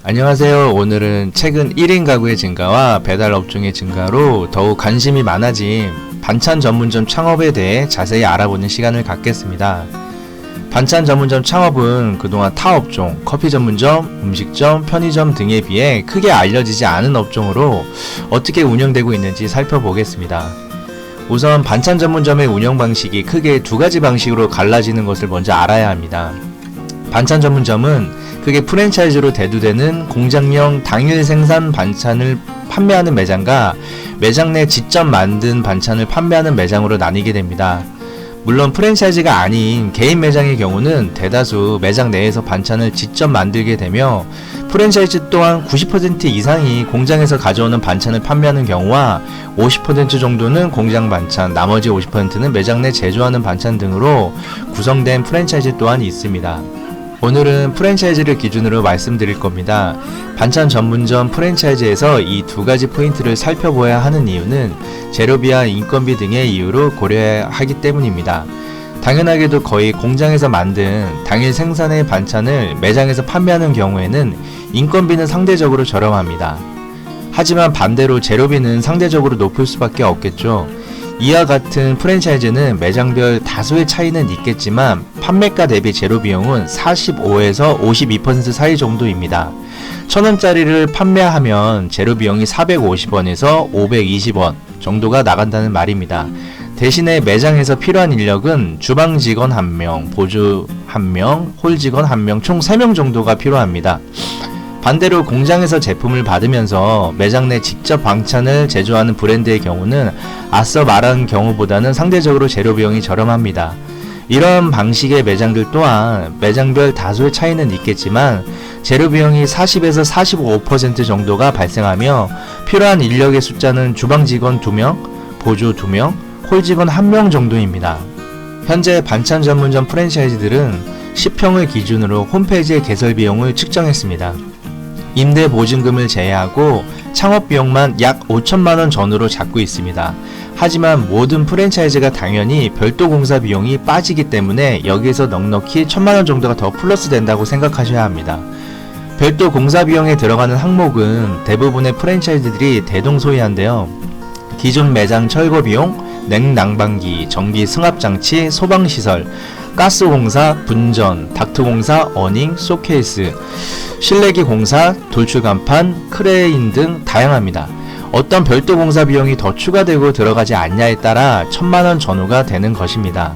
안녕하세요. 오늘은 최근 1인 가구의 증가와 배달 업종의 증가로 더욱 관심이 많아진 반찬 전문점 창업에 대해 자세히 알아보는 시간을 갖겠습니다. 반찬 전문점 창업은 그동안 타 업종, 커피 전문점, 음식점, 편의점 등에 비해 크게 알려지지 않은 업종으로 어떻게 운영되고 있는지 살펴보겠습니다. 우선 반찬 전문점의 운영 방식이 크게 두 가지 방식으로 갈라지는 것을 먼저 알아야 합니다. 반찬 전문점은 크게 프랜차이즈로 대두되는 공장형 당일 생산 반찬을 판매하는 매장과 매장 내 직접 만든 반찬을 판매하는 매장으로 나뉘게 됩니다. 물론 프랜차이즈가 아닌 개인 매장의 경우는 대다수 매장 내에서 반찬을 직접 만들게 되며 프랜차이즈 또한 90% 이상이 공장에서 가져오는 반찬을 판매하는 경우와 50% 정도는 공장 반찬, 나머지 50%는 매장 내 제조하는 반찬 등으로 구성된 프랜차이즈 또한 있습니다. 오늘은 프랜차이즈를 기준으로 말씀드릴 겁니다. 반찬 전문점 프랜차이즈에서 이 두 가지 포인트를 살펴봐야 하는 이유는 재료비와 인건비 등의 이유로 고려해야 하기 때문입니다. 당연하게도 거의 공장에서 만든 당일 생산의 반찬을 매장에서 판매하는 경우에는 인건비는 상대적으로 저렴합니다. 하지만 반대로 재료비는 상대적으로 높을 수밖에 없겠죠. 이와 같은 프랜차이즈는 매장별 다소의 차이는 있겠지만 판매가 대비 재료 비용은 45에서 52% 사이 정도입니다. 1000원짜리를 판매하면 재료 비용이 450원에서 520원 정도가 나간다는 말입니다. 대신에 매장에서 필요한 인력은 주방 직원 1명, 보조 1명, 홀 직원 1명, 총 3명 정도가 필요합니다. 반대로 공장에서 제품을 받으면서 매장 내 직접 반찬을 제조하는 브랜드의 경우는 앞서 말한 경우보다는 상대적으로 재료 비용이 저렴합니다. 이런 방식의 매장들 또한 매장별 다소의 차이는 있겠지만 재료 비용이 40에서 45% 정도가 발생하며 필요한 인력의 숫자는 주방 직원 2명, 보조 2명, 홀 직원 1명 정도입니다. 현재 반찬 전문점 프랜차이즈들은 10평을 기준으로 홈페이지의 개설 비용을 측정했습니다. 임대 보증금을 제외하고 창업 비용만 약 5천만원 전후로 잡고 있습니다. 하지만 모든 프랜차이즈가 당연히 별도 공사 비용이 빠지기 때문에 여기에서 넉넉히 1,000만원 정도가 더 플러스 된다고 생각하셔야 합니다. 별도 공사 비용에 들어가는 항목은 대부분의 프랜차이즈들이 대동소이한데요. 기존 매장 철거 비용, 냉난방기, 전기 승합장치, 소방시설, 가스공사, 분전, 닥트공사, 어닝, 쇼케이스, 실내기 공사, 돌출간판, 크레인 등 다양합니다. 어떤 별도 공사 비용이 더 추가되고 들어가지 않냐에 따라 1,000만원 전후가 되는 것입니다.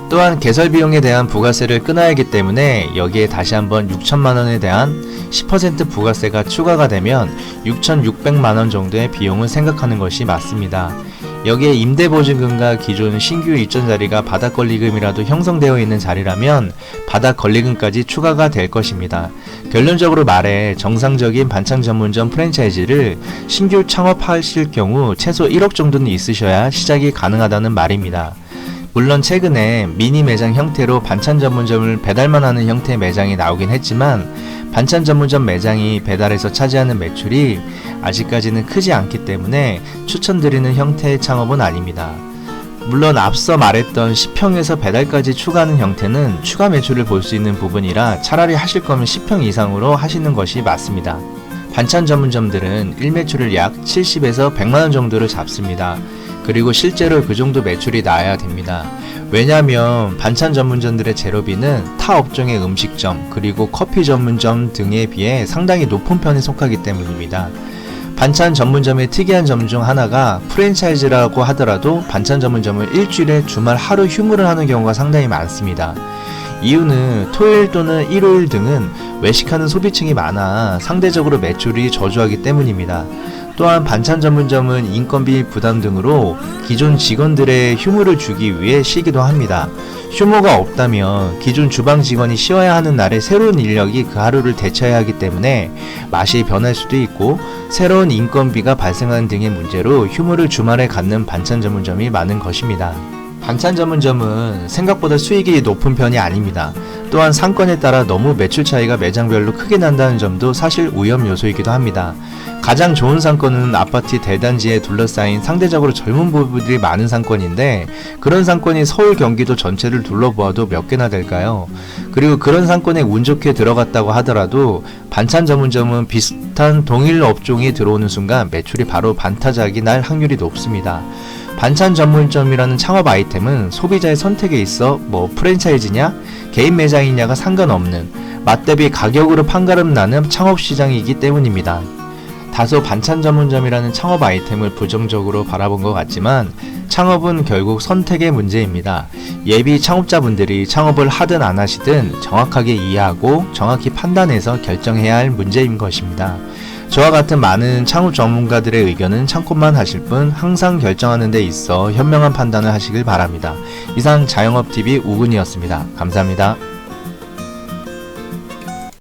또한 개설 비용에 대한 부가세를 끊어야 하기 때문에 여기에 다시 한번 6천만원에 대한 10% 부가세가 추가가 되면 6,600만원 정도의 비용을 생각하는 것이 맞습니다. 여기에 임대보증금과 기존 신규 입점 자리가 바닥권리금이라도 형성되어 있는 자리라면 바닥권리금까지 추가가 될 것입니다. 결론적으로 말해 정상적인 반찬 전문점 프랜차이즈를 신규 창업하실 경우 최소 1억 정도는 있으셔야 시작이 가능하다는 말입니다. 물론 최근에 미니 매장 형태로 반찬 전문점을 배달만 하는 형태의 매장이 나오긴 했지만 반찬 전문점 매장이 배달에서 차지하는 매출이 아직까지는 크지 않기 때문에 추천드리는 형태의 창업은 아닙니다. 물론 앞서 말했던 10평에서 배달까지 추가하는 형태는 추가 매출을 볼 수 있는 부분이라 차라리 하실 거면 10평 이상으로 하시는 것이 맞습니다. 반찬 전문점들은 일매출을 약 70에서 100만원 정도를 잡습니다. 그리고 실제로 그 정도 매출이 나야 됩니다. 왜냐하면 반찬 전문점들의 재료비는 타 업종의 음식점 그리고 커피 전문점 등에 비해 상당히 높은 편에 속하기 때문입니다. 반찬 전문점의 특이한 점 중 하나가 프랜차이즈라고 하더라도 반찬 전문점을 일주일에 주말 하루 휴무를 하는 경우가 상당히 많습니다. 이유는 토요일 또는 일요일 등은 외식하는 소비층이 많아 상대적으로 매출이 저조하기 때문입니다. 또한 반찬 전문점은 인건비 부담 등으로 기존 직원들의 휴무를 주기 위해 쉬기도 합니다. 휴무가 없다면 기존 주방 직원이 쉬어야 하는 날에 새로운 인력이 그 하루를 대체해야 하기 때문에 맛이 변할 수도 있고 새로운 인건비가 발생하는 등의 문제로 휴무를 주말에 갖는 반찬 전문점이 많은 것입니다. 반찬 전문점은 생각보다 수익이 높은 편이 아닙니다. 또한 상권에 따라 너무 매출 차이가 매장별로 크게 난다는 점도 사실 위험 요소이기도 합니다. 가장 좋은 상권은 아파트 대단지에 둘러싸인 상대적으로 젊은 부부들이 많은 상권인데, 그런 상권이 서울 경기도 전체를 둘러보아도 몇 개나 될까요? 그리고 그런 상권에 운 좋게 들어갔다고 하더라도 반찬 전문점은 비슷한 동일 업종이 들어오는 순간 매출이 바로 반타작이 날 확률이 높습니다. 반찬 전문점이라는 창업 아이템은 소비자의 선택에 있어 프랜차이즈냐 개인 매장이냐가 상관없는 맛 대비 가격으로 판가름 나는 창업 시장이기 때문입니다. 다소 반찬 전문점이라는 창업 아이템을 부정적으로 바라본 것 같지만 창업은 결국 선택의 문제입니다. 예비 창업자분들이 창업을 하든 안 하시든 정확하게 이해하고 정확히 판단해서 결정해야 할 문제인 것입니다. 저와 같은 많은 창업 전문가들의 의견은 참고만 하실 뿐 항상 결정하는 데 있어 현명한 판단을 하시길 바랍니다. 이상 자영업TV 우근이었습니다. 감사합니다.